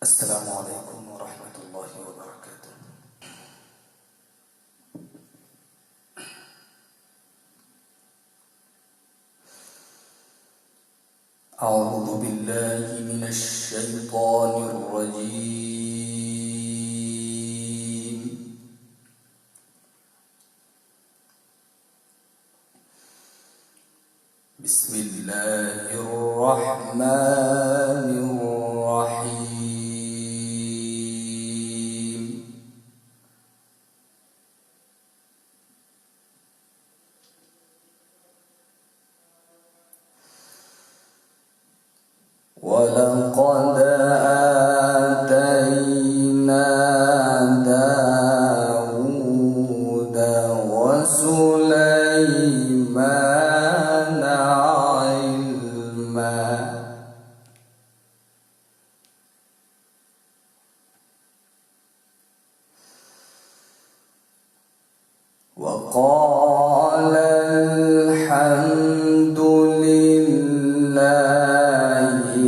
Assalamualaikum warahmatullahi wabarakatuh. A'udzu billahi minasy syaithanir rajim. Bismillahirrahmanirrahim. Walaqad atayna Dawuda wa Sulaimana ilma. Wa qala alhamdulillahi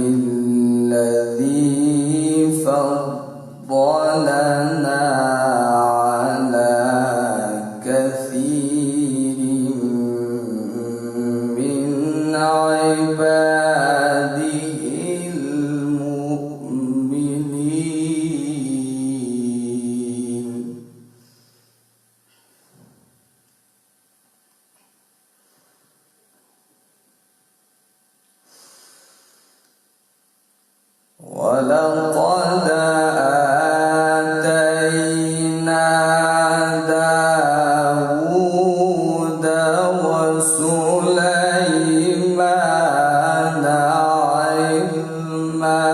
alladhi faddalana ala kathirin min ibadihi al-mu'minin. وَلَقَدْ آتَيْنَا دَاوُودَ وَسُلَيْمَانَ عِلْمًا.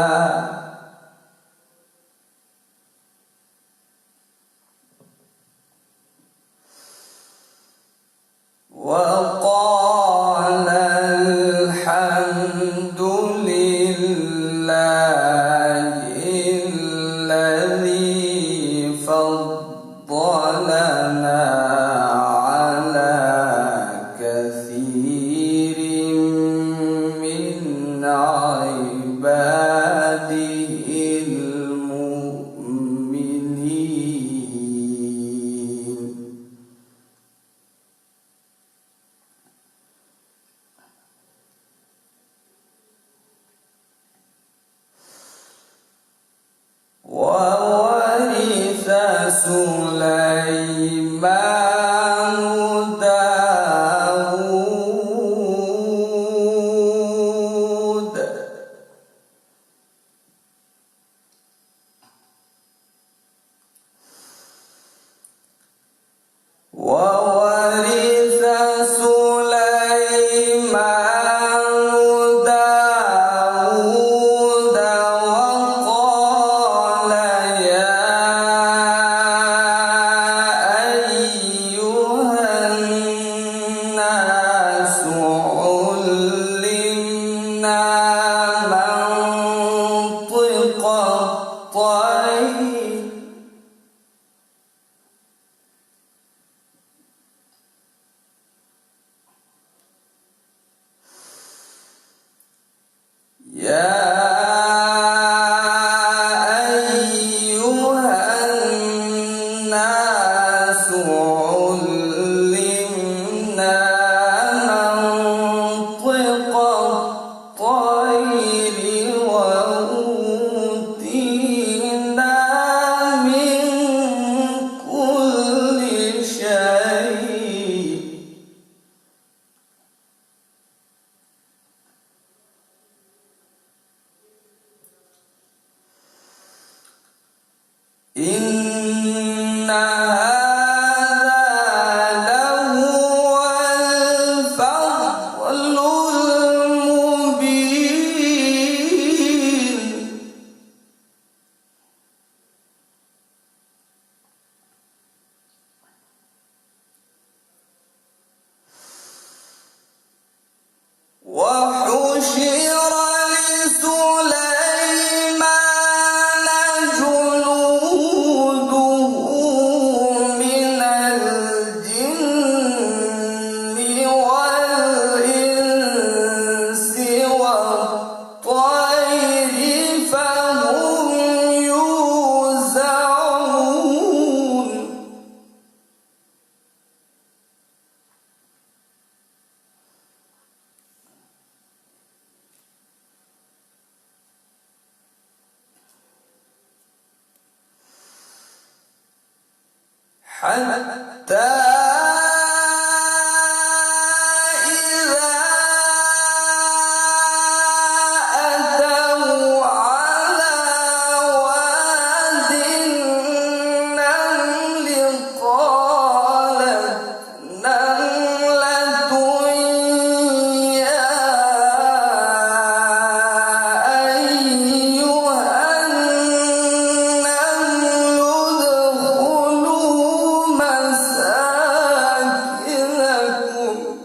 وَقَالَ الْحَمْدُ لِلَّهِ الَّذِي فَضَّلَنَا عَلَى كَثِيرٍ مِّنْ عِبَادِهِ الْمُؤْمِنِينَ. وَوَرِثَ سُلَيْمَانُ دَاوُودَ حتى إذا أتوا على واد النمل قالت نملة يا أيها النمل ادخلوا مساكنكم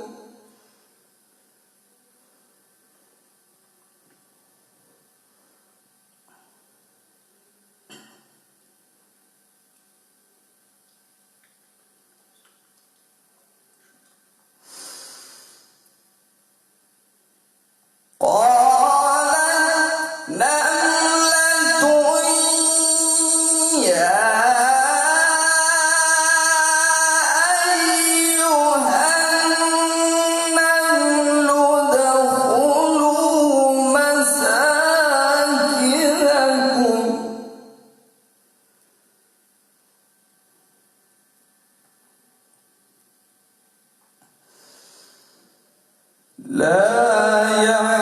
قالت نملة يا أيها النمل ادخلوا مساكنكم لا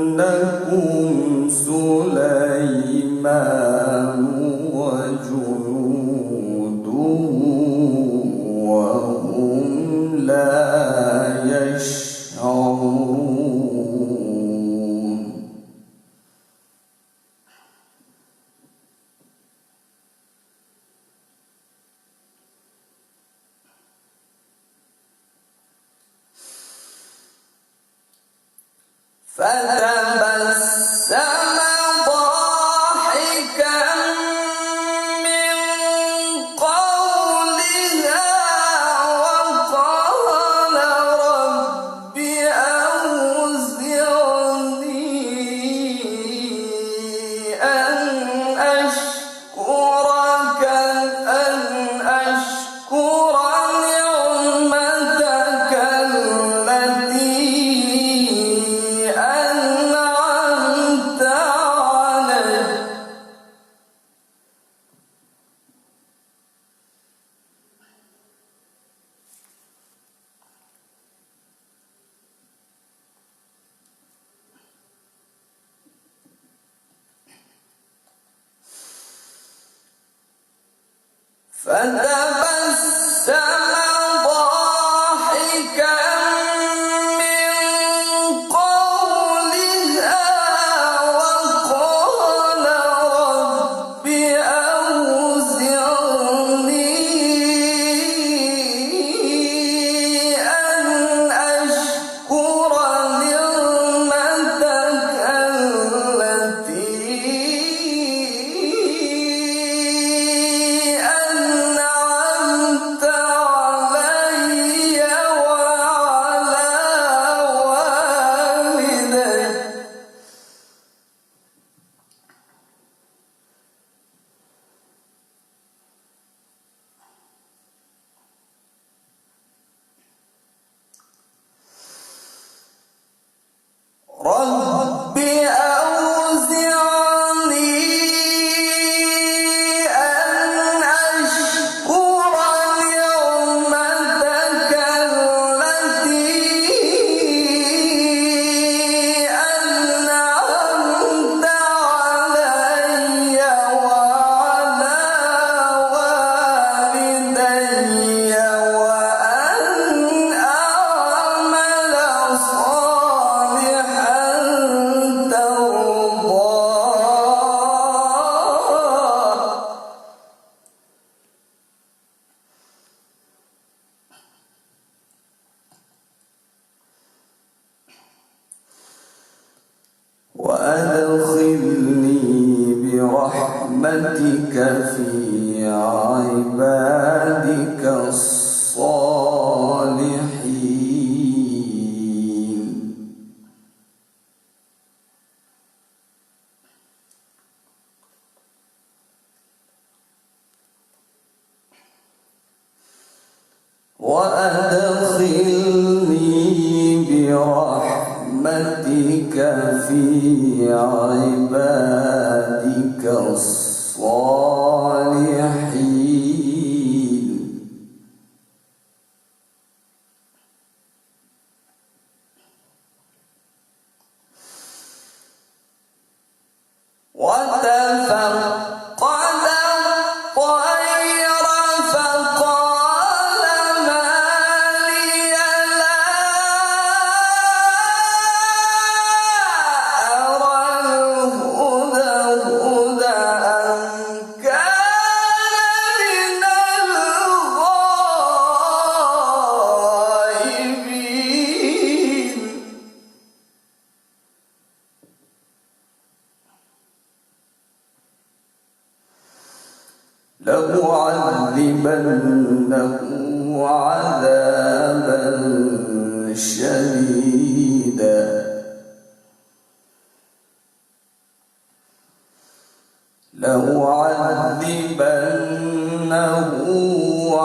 يحطمنكم سليمان وجنوده وهم لا يشعرون فتبسم ضاحكا من قولها وقال رب أوزعني أن أشكر نعمتك التي أنعمت علي فتبسم ضاحكا من قولها وقال رب أوزعني أن أشكر نعمتك التي أنعمت علي وعلى والدي رب أوزعني أن أشكر نعمتك التي أنعمت علي وعلى والدي وأن أعمل صالحا ترضاه وأدخلني برحمتك في عبادك الصالحين وأدخلني برحمتك في عبادك الصالحين الصالحين وتفقد الطير فقال ما لي لا أرى الهدهد أم كان من الغائبين لأعذبنه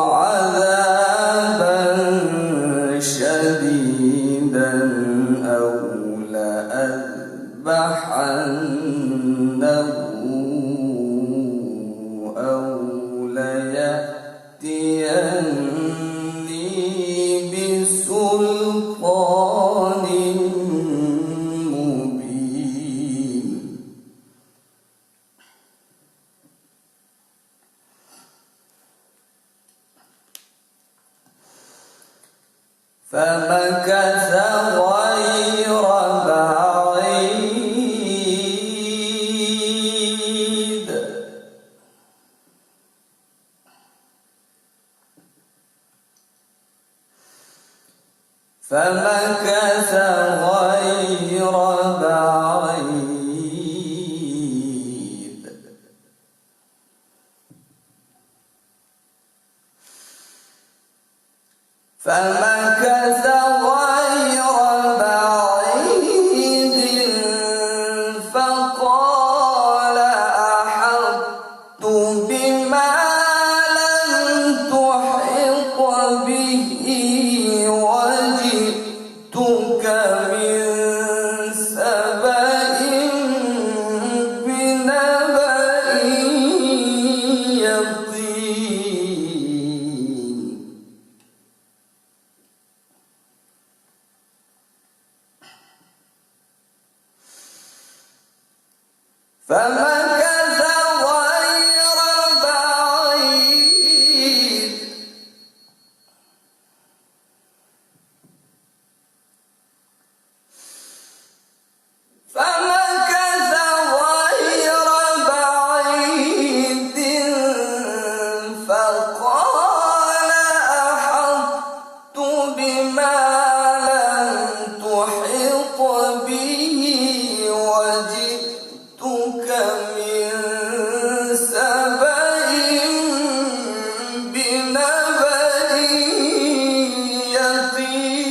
عذابا شديدا أو لأذبحنه أو ليأتيني بسلطان مبين فمكث غير بعيد فمكث غير بعيد فقال أحطت بما لم تحط به وجئتك من سبأ بنبأ يقين فمكث غير بعيد فقال أحطت بما لم تحط به وجئتك من سبأ بنبأ يقين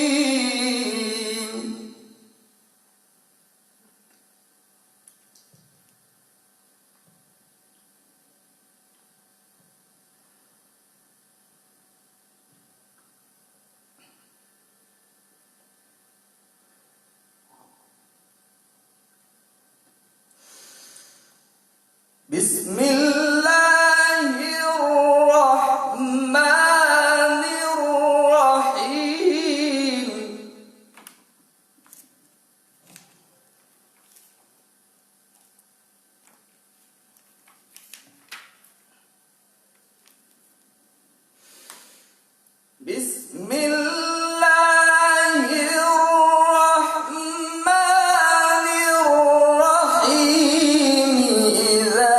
بسم الله الرحمن الرحيم بسم الله الرحمن الرحيم إذا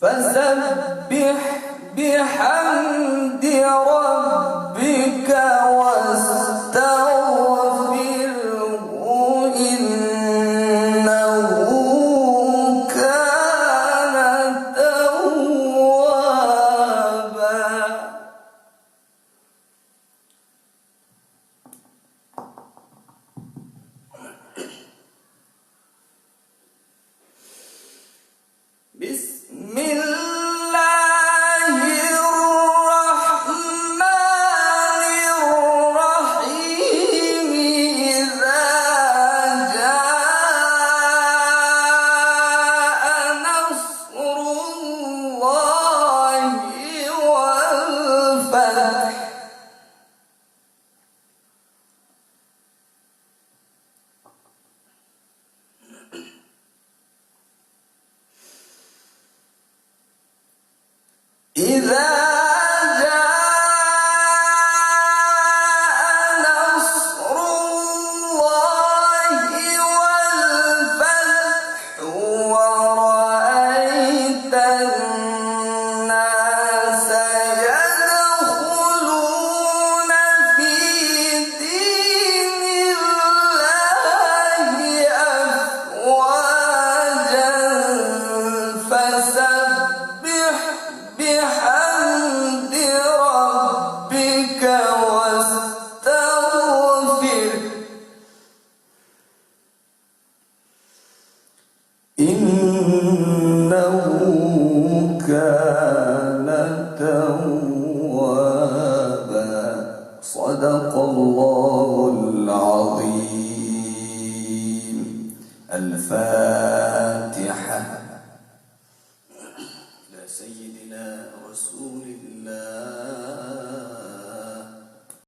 فسبح بحمد ربك واستغفره إنه كان توابا. بسم الله الرحمن الرحيم. إذا جاء نصر الله والفتح إذا جاء نصر الله والفتح ورأيت الناس يدخلون في دين الله أفواجا فسبح بحمد ربك واستغفر إنه كان توابا. صدق الله العظيم. الفاتحة.